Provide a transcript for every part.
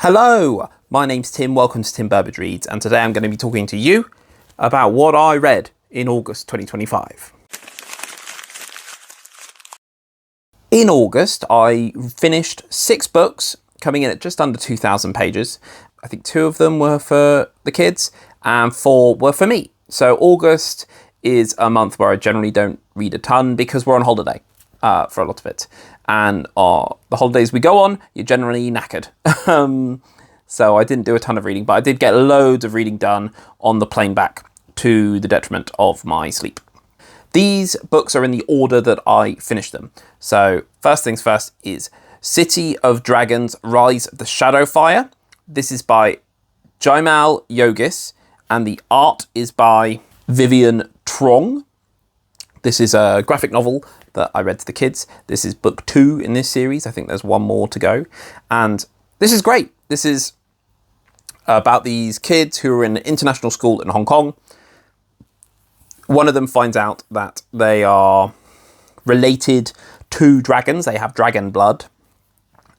Hello, my name's Tim, welcome to Tim Burbage Reads, and today I'm going to be talking to you about what I read in August 2025. In August, I finished 6 books, coming in at just under 2,000 pages. I think 2 of them were for the kids, and 4 were for me. So August is a month where I generally don't read a ton because we're on holiday for a lot of it. And the holidays we go on, you're generally knackered. So I didn't do a ton of reading, but I did get loads of reading done on the plane back to the detriment of my sleep. These books are in the order that I finished them. So first things first is City of Dragons, Rise of the Shadowfire. This is by Jaimal Yogis, and the art is by Vivian Trong. This is a graphic novel that I read to the kids. This is book 2 in this series. I think there's 1 more to go. And this is great. This is about these kids who are in an international school in Hong Kong. One of them finds out that they are related to dragons. They have dragon blood.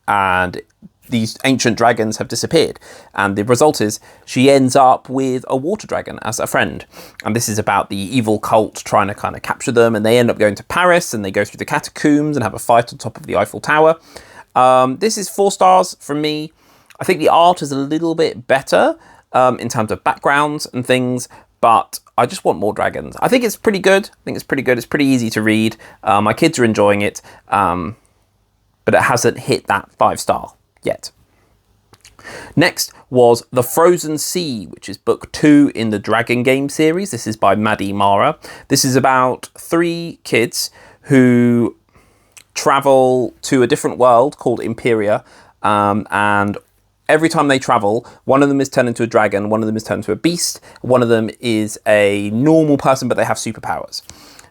And these ancient dragons have disappeared. And the result is she ends up with a water dragon as a friend. And this is about the evil cult trying to kind of capture them. And they end up going to Paris and they go through the catacombs and have a fight on top of the Eiffel Tower. This is 4 stars from me. I think the art is a little bit better in terms of backgrounds and things, but I just want more dragons. I think it's pretty good. It's pretty easy to read. My kids are enjoying it, but it hasn't hit that 5-star yet. Next was The Frozen Sea, which is book 2 in the Dragon Game series. This is by Maddie Mara. This is about 3 kids who travel to a different world called Imperia, and every time they travel, one of them is turned into a dragon, one of them is turned into a beast, one of them is a normal person, but they have superpowers.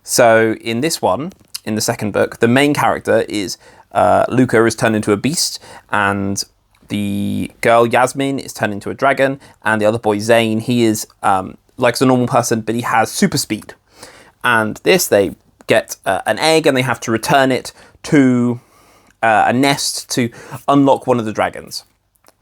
So in this one, in the second book, the main character is Luca is turned into a beast, and the girl Yasmin is turned into a dragon, and the other boy Zane, he is like a normal person, but he has super speed. And they get an egg, and they have to return it to a nest to unlock one of the dragons.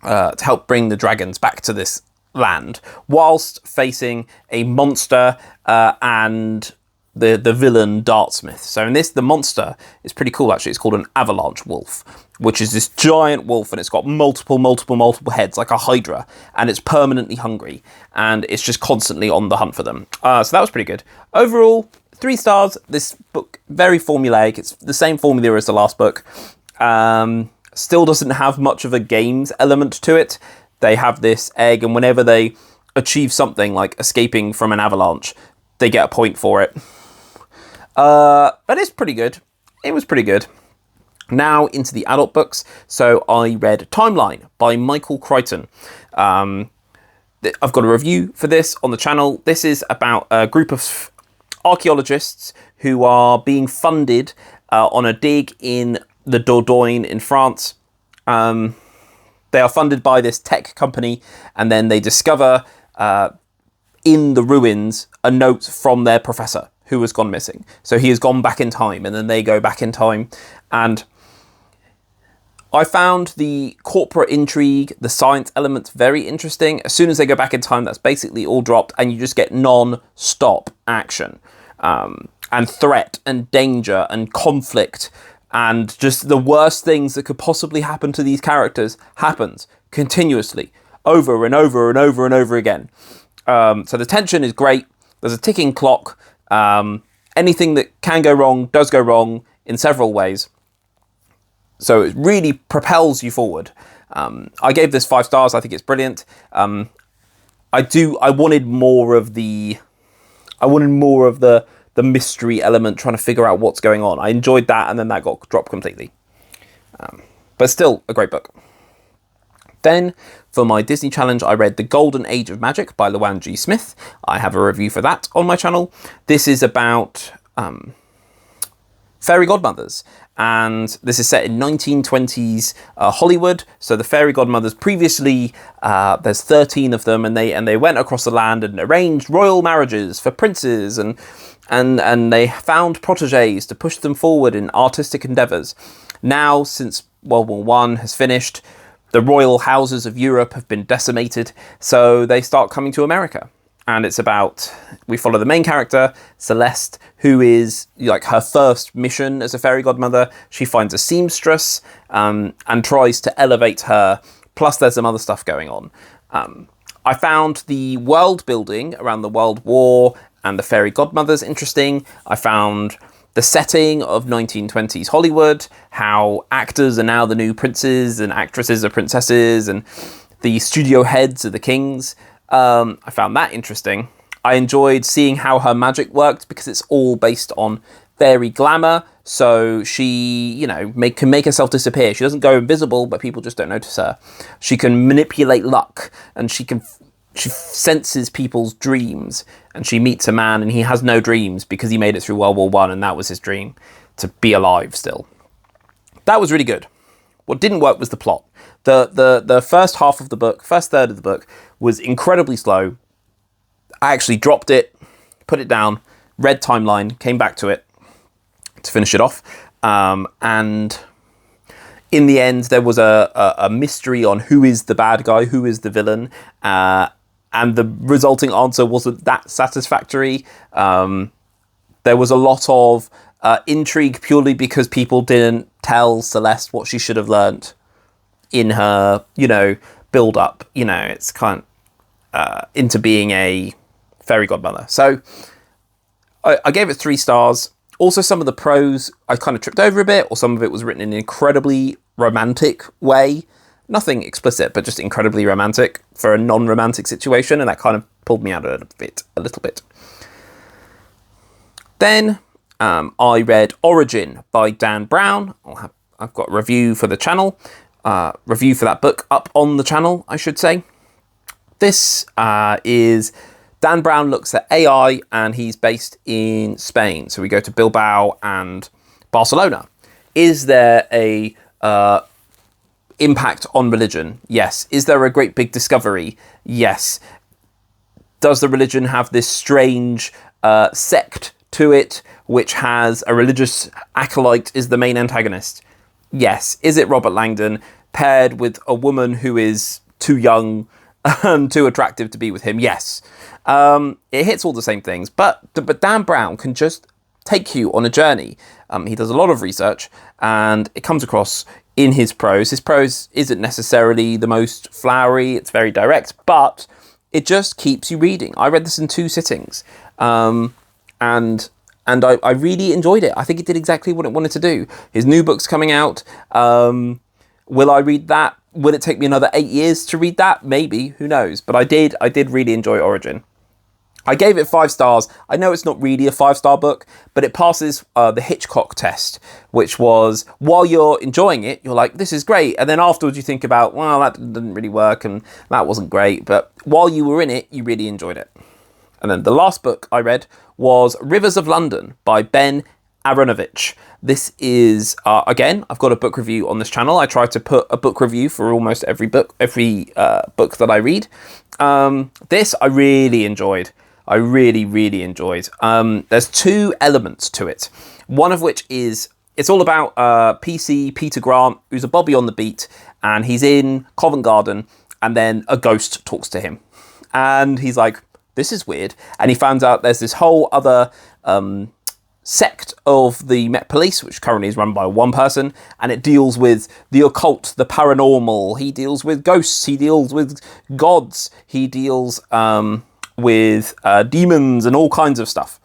To help bring the dragons back to this land, whilst facing a monster and the villain Dartsmith. So in this, the monster is pretty cool actually. It's called an avalanche wolf, which is this giant wolf, and it's got multiple heads, like a hydra, and it's permanently hungry, and it's just constantly on the hunt for them. So that was pretty good. Overall, 3 stars. This book, very formulaic. It's the same formula as the last book. Still doesn't have much of a games element to it. They have this egg, and whenever they achieve something like escaping from an avalanche, they get a point for it. But it's pretty good. It was pretty good. Now into the adult books. So I read Timeline by Michael Crichton. I've got a review for this on the channel. This is about a group of archaeologists who are being funded on a dig in the Dordogne in France. They are funded by this tech company, and then they discover in the ruins a note from their professor who has gone missing. So he has gone back in time, and then they go back in time. And I found the corporate intrigue, the science elements very interesting. As soon as they go back in time, that's basically all dropped, and you just get non-stop action and threat and danger and conflict. And just the worst things that could possibly happen to these characters happens continuously, over and over and over and over again. So the tension is great. There's a ticking clock. Anything that can go wrong does go wrong in several ways. So it really propels you forward. I gave this 5 stars. I think it's brilliant. I wanted more of the mystery element, trying to figure out what's going on. I enjoyed that, and then that got dropped completely. But still a great book. Then, for my Disney challenge, I read The Golden Age of Magic by Llewellyn G. Smith. I have a review for that on my channel. This is about fairy godmothers, and this is set in 1920s Hollywood. So the fairy godmothers previously, there's 13 of them, and they went across the land and arranged royal marriages for princes, and they found protégés to push them forward in artistic endeavours. Now, since World War I has finished, the royal houses of Europe have been decimated, so they start coming to America. And it's about, we follow the main character, Celeste, who is like her first mission as a fairy godmother. She finds a seamstress and tries to elevate her. Plus there's some other stuff going on. I found the world building around the World War and the fairy godmothers interesting. I found the setting of 1920s Hollywood, how actors are now the new princes and actresses are princesses and the studio heads are the kings. I found that interesting. I enjoyed seeing how her magic worked because it's all based on fairy glamour. So she, you know, can make herself disappear. She doesn't go invisible, but people just don't notice her. She can manipulate luck, and she senses people's dreams. And she meets a man, and he has no dreams because he made it through World War I, and that was his dream, to be alive still. That was really good. What didn't work was the plot. The first half of the book, first third of the book, was incredibly slow. I actually dropped it, put it down, read timeline, came back to it to finish it off. And in the end, there was a mystery on who is the bad guy, who is the villain. And the resulting answer wasn't that satisfactory. There was a lot of intrigue purely because people didn't tell Celeste what she should have learnt in her, you know, build up. You know, it's kind of into being a fairy godmother. So I gave it 3 stars. Also, some of the prose I kind of tripped over a bit, or some of it was written in an incredibly romantic way. Nothing explicit, but just incredibly romantic for a non-romantic situation, and that kind of pulled me out a little bit. Then I read Origin by Dan Brown. I've got a review for the channel, review for that book up on the channel, I should say. This is Dan Brown looks at AI, and he's based in Spain. So we go to Bilbao and Barcelona. Is there a impact on religion? Yes. Is there a great big discovery? Yes. Does the religion have this strange sect to it, which has a religious acolyte is the main antagonist? Yes. Is it Robert Langdon paired with a woman who is too young and too attractive to be with him? Yes. It hits all the same things, but Dan Brown can just take you on a journey. He does a lot of research, and it comes across in his prose. His prose isn't necessarily the most flowery, it's very direct, but it just keeps you reading. I read this in 2 sittings, and I really enjoyed it. I think it did exactly what it wanted to do. His new book's coming out. Will I read that? Will it take me another 8 years to read that? Maybe, who knows? But I did really enjoy Origin. I gave it 5 stars. I know it's not really a 5-star book, but it passes the Hitchcock test, which was, while you're enjoying it, you're like, this is great. And then afterwards you think about, well, that didn't really work and that wasn't great. But while you were in it, you really enjoyed it. And then the last book I read was Rivers of London by Ben Aaronovitch. This is, again, I've got a book review on this channel. I try to put a book review for almost every book that I read. This I really enjoyed. I really, really enjoyed. There's 2 elements to it. One of which is, it's all about PC Peter Grant, who's a Bobby on the beat, and he's in Covent Garden, and then a ghost talks to him. And he's like, this is weird. And he finds out there's this whole other sect of the Met Police, which currently is run by one person, and it deals with the occult, the paranormal. He deals with ghosts, he deals with gods, he deals with demons and all kinds of stuff.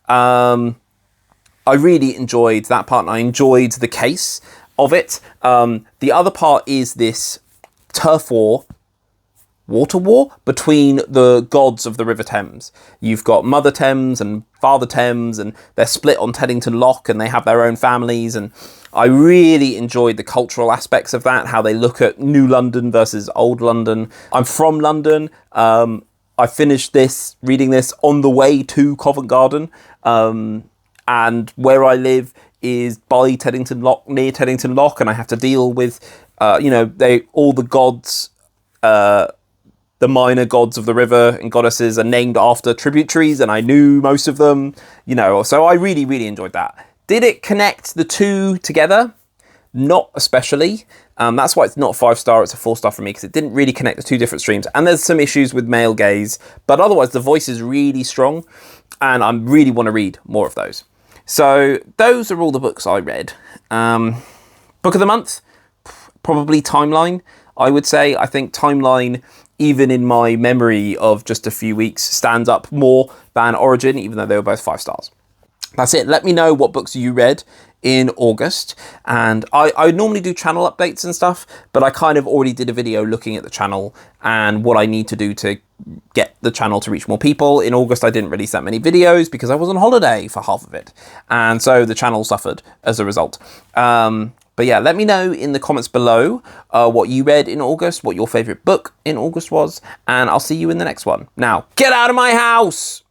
I really enjoyed that part, and I enjoyed the case of it. The other part is this turf war, water war between the gods of the River Thames. You've got Mother Thames and Father Thames, and they're split on Teddington Lock, and they have their own families, and I really enjoyed the cultural aspects of that, how they look at New London versus Old London. I'm from London. I finished reading this on the way to Covent Garden, and where I live is by Teddington Lock, near Teddington Lock, and I have to deal with, all the gods, the minor gods of the river and goddesses are named after tributaries, and I knew most of them, so I really, really enjoyed that. Did it connect the 2 together? Not especially. That's why it's not 5-star, it's a 4-star for me, because it didn't really connect the two different streams. And there's some issues with male gaze, but otherwise the voice is really strong, and I really want to read more of those. So those are all the books I read. Book of the month, probably Timeline, I would say. I think Timeline, even in my memory of just a few weeks, stands up more than Origin, even though they were both 5 stars. That's it. Let me know what books you read in August. And I normally do channel updates and stuff, but I kind of already did a video looking at the channel and what I need to do to get the channel to reach more people. In August, I didn't release that many videos because I was on holiday for half of it. And so the channel suffered as a result. But yeah, let me know in the comments below what you read in August, what your favourite book in August was, and I'll see you in the next one. Now, get out of my house!